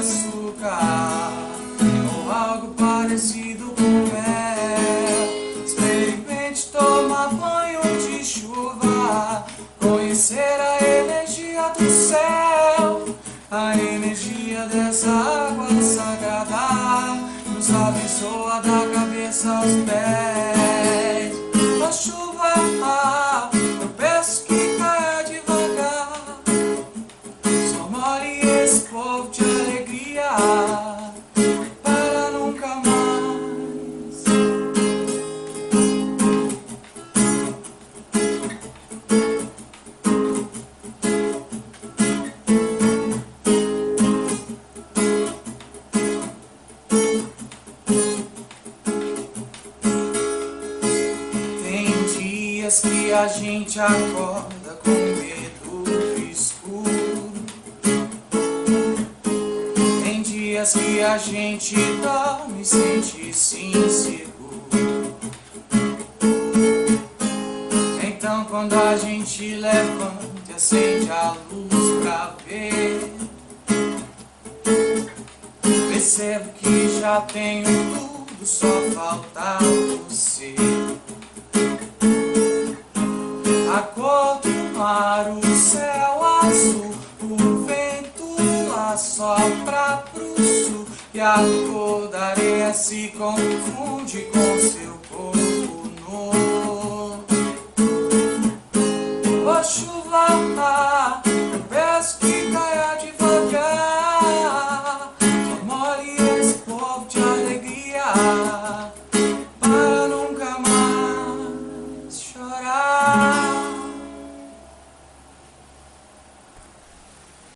açúcar ou algo parecido com mel. Experimente tomar banho de chuva, conhecer a energia do céu, a energia dessa água sagrada nos abençoa da cabeça aos pés. A chuva, eu peço que caia devagar, só molhe esse povo de alegria para nunca mais. Tem dias que a gente acorda com medo do escuro, tem dias que a gente dorme e sente-se inseguro. Então quando a gente levanta e acende a luz pra ver, percebo que já tenho tudo, só falta você. A cor do mar, o céu azul, o vento assopra pro sul, e a cor da areia se confunde com seu